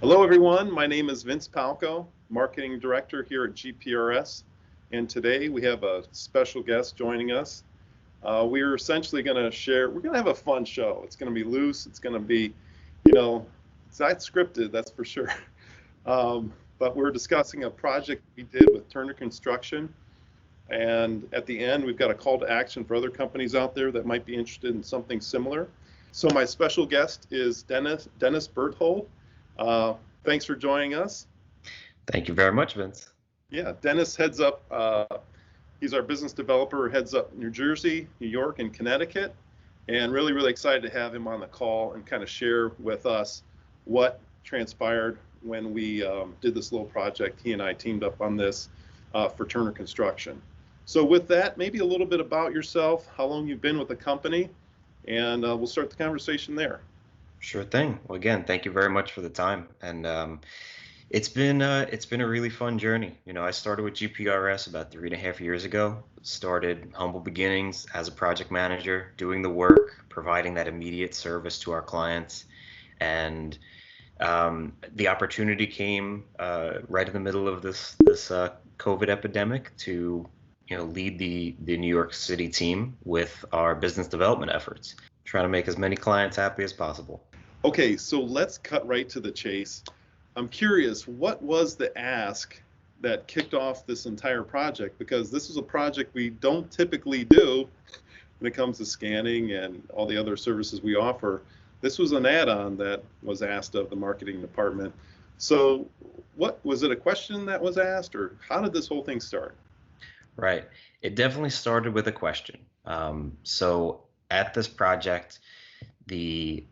Hello, everyone. My name is Vince Palco, Marketing Director here at GPRS. And today we have a special guest joining us. We're essentially going to we're going to have a fun show. It's going to be loose. It's going to be, it's not scripted, that's for sure. But we're discussing a project we did with Turner Construction. And at the end, we've got a call to action for other companies out there that might be interested in something similar. So my special guest is Dennis Berthold. Thanks for joining us. Thank you very much, Vince. Yeah, Dennis heads up, he's our business developer, heads up New Jersey, New York, and Connecticut, and really excited to have him on the call and kind of share with us what transpired when we did this little project. He and I teamed up on this for Turner Construction. So with that, maybe a little bit about yourself, how long you've been with the company, and we'll start the conversation there. Sure thing. Well, again, thank you very much for the time. And it's been a really fun journey. I started with GPRS about 3.5 years ago. Started humble beginnings as a project manager, doing the work, providing that immediate service to our clients. And the opportunity came right in the middle of this COVID epidemic to lead the New York City team with our business development efforts, trying to make as many clients happy as possible. Okay, so let's cut right to the chase. I'm curious, what was the ask that kicked off this entire project? Because this is a project we don't typically do when it comes to scanning and all the other services we offer. This was an add-on that was asked of the marketing department. So what was it, a question that was asked, or how did this whole thing start? Right. It definitely started with a question. So at this project, the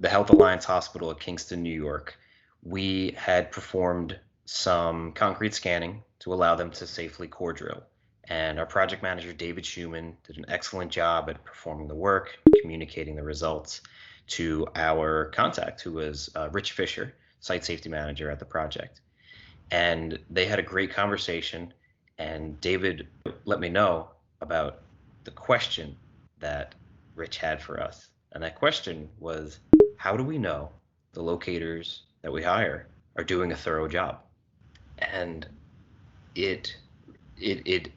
Health Alliance Hospital at Kingston, New York, we had performed some concrete scanning to allow them to safely core drill. And our project manager, David Schumann, did an excellent job at performing the work, communicating the results to our contact, who was Rich Fisher, site safety manager at the project. And they had a great conversation, and David let me know about the question that Rich had for us. And that question was, how do we know the locators that we hire are doing a thorough job? And it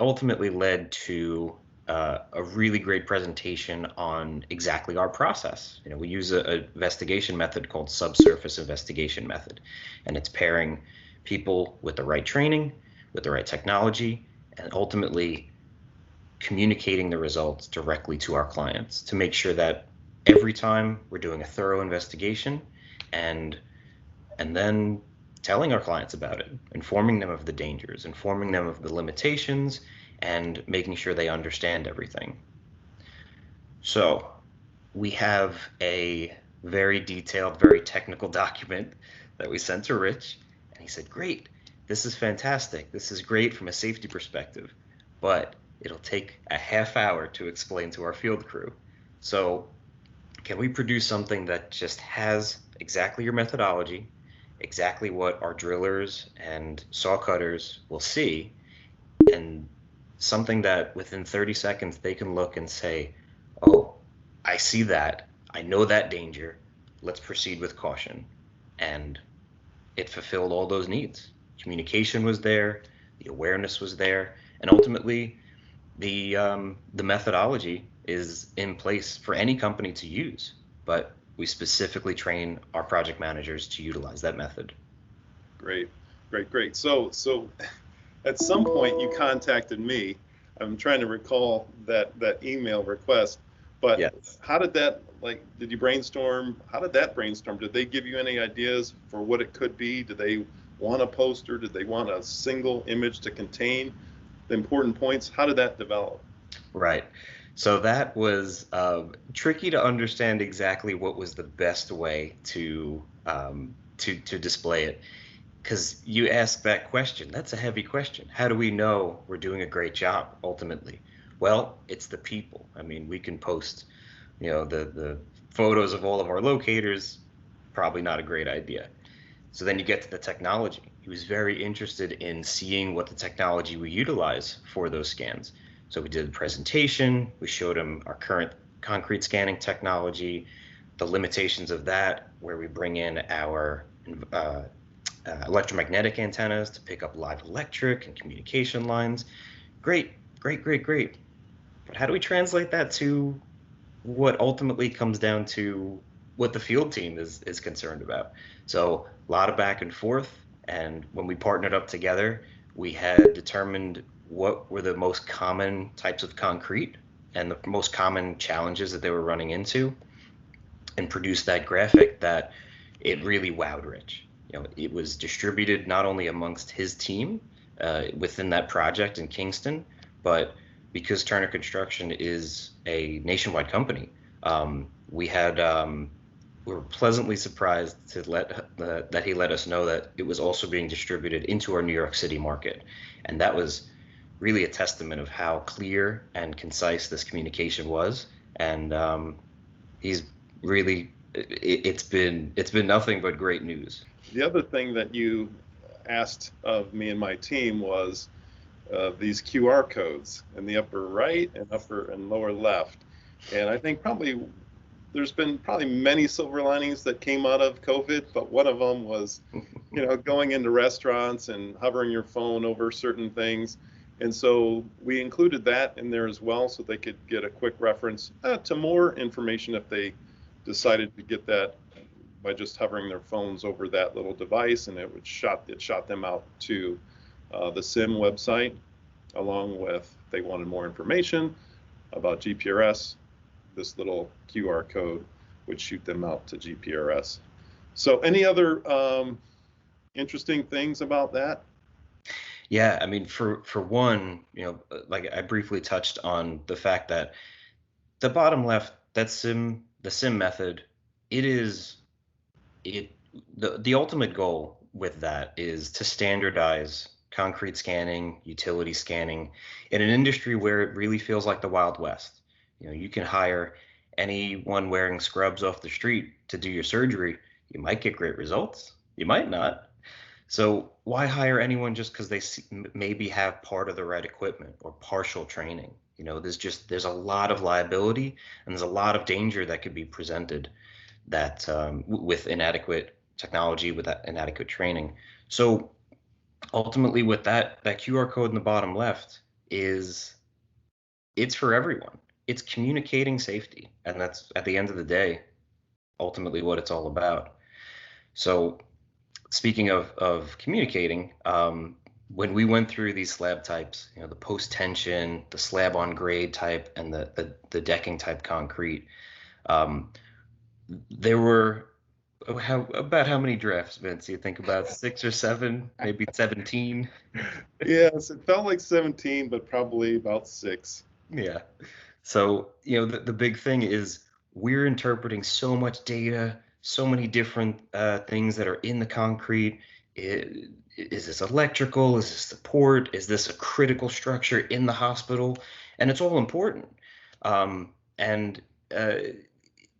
ultimately led to a really great presentation on exactly our process. We use an investigation method called subsurface investigation method, and it's pairing people with the right training, with the right technology, and ultimately communicating the results directly to our clients to make sure that every time we're doing a thorough investigation and then telling our clients about it, informing them of the dangers, informing them of the limitations, and making sure they understand everything. So we have a very detailed, very technical document that we sent to Rich, and he said, great, this is fantastic. This is great from a safety perspective, but it'll take a half hour to explain to our field crew. So can we produce something that just has exactly your methodology, exactly what our drillers and saw cutters will see, and something that within 30 seconds they can look and say, oh, I see that, I know that danger, let's proceed with caution. And it fulfilled all those needs. Communication was there, the awareness was there, and ultimately the methodology is in place for any company to use, but we specifically train our project managers to utilize that method. Great. So at some point you contacted me. I'm trying to recall that email request, but yes. How did that, did you brainstorm? How did that brainstorm? Did they give you any ideas for what it could be? Did they want a poster? Did they want a single image to contain the important points? How did that develop? Right. So that was tricky to understand exactly what was the best way to display it, because you ask that question. That's a heavy question. How do we know we're doing a great job ultimately? Well, it's the people. I mean, we can post, the photos of all of our locators. Probably not a great idea. So then you get to the technology. He was very interested in seeing what the technology we utilize for those scans. So we did a presentation, we showed him our current concrete scanning technology, the limitations of that, where we bring in our uh, electromagnetic antennas to pick up live electric and communication lines. Great, great, great, great. But how do we translate that to what ultimately comes down to what the field team is concerned about? So a lot of back and forth, and when we partnered up together, we had determined what were the most common types of concrete and the most common challenges that they were running into, and produced that graphic that it really wowed Rich. It was distributed not only amongst his team within that project in Kingston, but because Turner Construction is a nationwide company, we had we were pleasantly surprised to that he let us know that it was also being distributed into our New York City market, and that was really a testament of how clear and concise this communication was. And he's really it's been nothing but great news. The other thing that you asked of me and my team was these QR codes in the upper right and upper and lower left. And I think probably there's been probably many silver linings that came out of COVID, but one of them was, going into restaurants and hovering your phone over certain things. And so we included that in there as well, so they could get a quick reference to more information if they decided to get that by just hovering their phones over that little device, and it shot them out to the SIM website, along with, if they wanted more information about GPRS, this little QR code would shoot them out to GPRS. So any other interesting things about that? Yeah, I mean, for one, like I briefly touched on the fact that the bottom left, the SIM method, it is it the ultimate goal with that is to standardize concrete scanning, utility scanning in an industry where it really feels like the Wild West. You can hire anyone wearing scrubs off the street to do your surgery. You might get great results. You might not. So why hire anyone just because they maybe have part of the right equipment or partial training? There's a lot of liability and there's a lot of danger that could be presented that with inadequate technology, with that inadequate training. So ultimately, with that QR code in the bottom left it's for everyone. It's communicating safety, and that's at the end of the day ultimately what it's all about. So speaking of communicating, when we went through these slab types, the post tension, the slab on grade type, and the decking type concrete, there were about how many drafts, Vince? You think about 6 or 7, maybe 17? Yes, it felt like 17, but probably about 6. Yeah. So, the big thing is we're interpreting so much data, so many different things that are in the concrete. Is this electrical? Is this support? Is this a critical structure in the hospital? And it's all important. And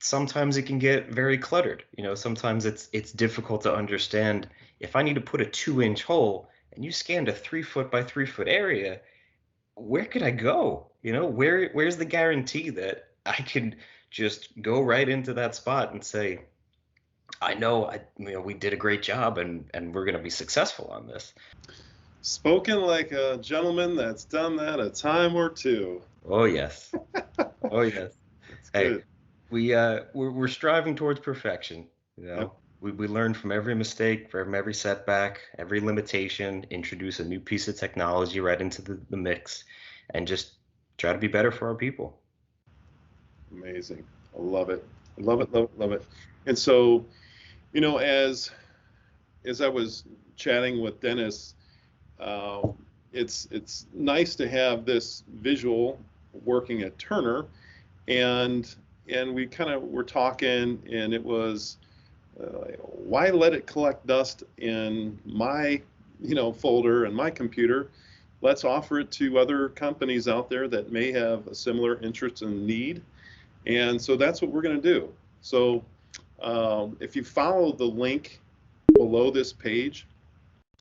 sometimes it can get very cluttered. Sometimes it's difficult to understand. If I need to put a 2-inch hole and you scanned a 3-foot by 3-foot area, where could I go? Where's the guarantee that I can just go right into that spot and say, I know, we did a great job and we're going to be successful on this. Spoken like a gentleman that's done that a time or two. Oh yes. Oh yes. Hey, Good. we're striving towards perfection. Yep. We learn from every mistake, from every setback, every limitation, introduce a new piece of technology right into the mix, and just try to be better for our people. Amazing. I love it. I love it, love it, love it. And so, as I was chatting with Dennis, it's nice to have this visual working at Turner, and we kind of were talking, and it was why let it collect dust in my folder and my computer? Let's offer it to other companies out there that may have a similar interest and need. And so that's what we're going to do. So if you follow the link below this page,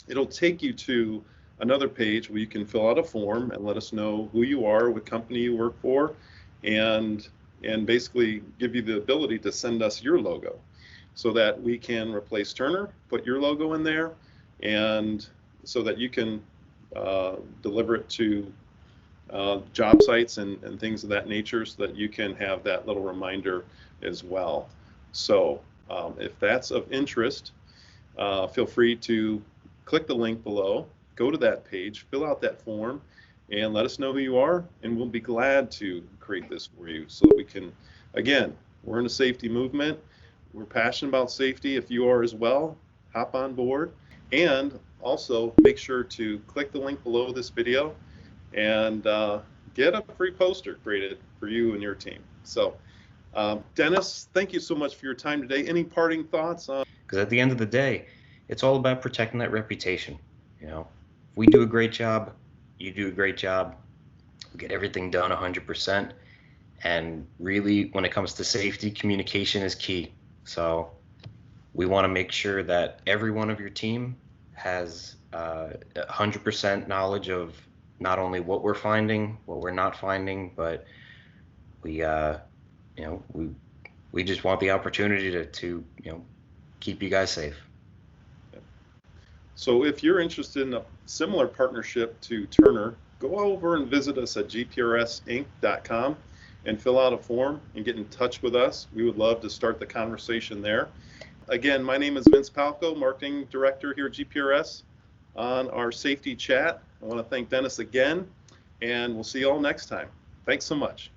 it'll take you to another page where you can fill out a form and let us know who you are, what company you work for, and basically give you the ability to send us your logo. so that we can replace Turner, put your logo in there, and so that you can deliver it to job sites and things of that nature, so that you can have that little reminder as well. So if that's of interest, feel free to click the link below, go to that page, fill out that form, and let us know who you are, and we'll be glad to create this for you so that we can, again, we're in a safety movement. We're passionate about safety. If you are as well, hop on board. And also make sure to click the link below this video and get a free poster created for you and your team. So Dennis, thank you so much for your time today. Any parting thoughts? Because at the end of the day, it's all about protecting that reputation. You know, if we do a great job, you do a great job, we get everything done 100%. And really, when it comes to safety, communication is key. So we want to make sure that every one of your team has 100% knowledge of not only what we're finding, what we're not finding, but we just want the opportunity to keep you guys safe. So if you're interested in a similar partnership to Turner, go over and visit us at gprsinc.com and fill out a form and get in touch with us. We would love to start the conversation there. Again, my name is Vince Palco, Marketing Director here at GPRS. On our safety chat, I want to thank Dennis again, and we'll see you all next time. Thanks so much.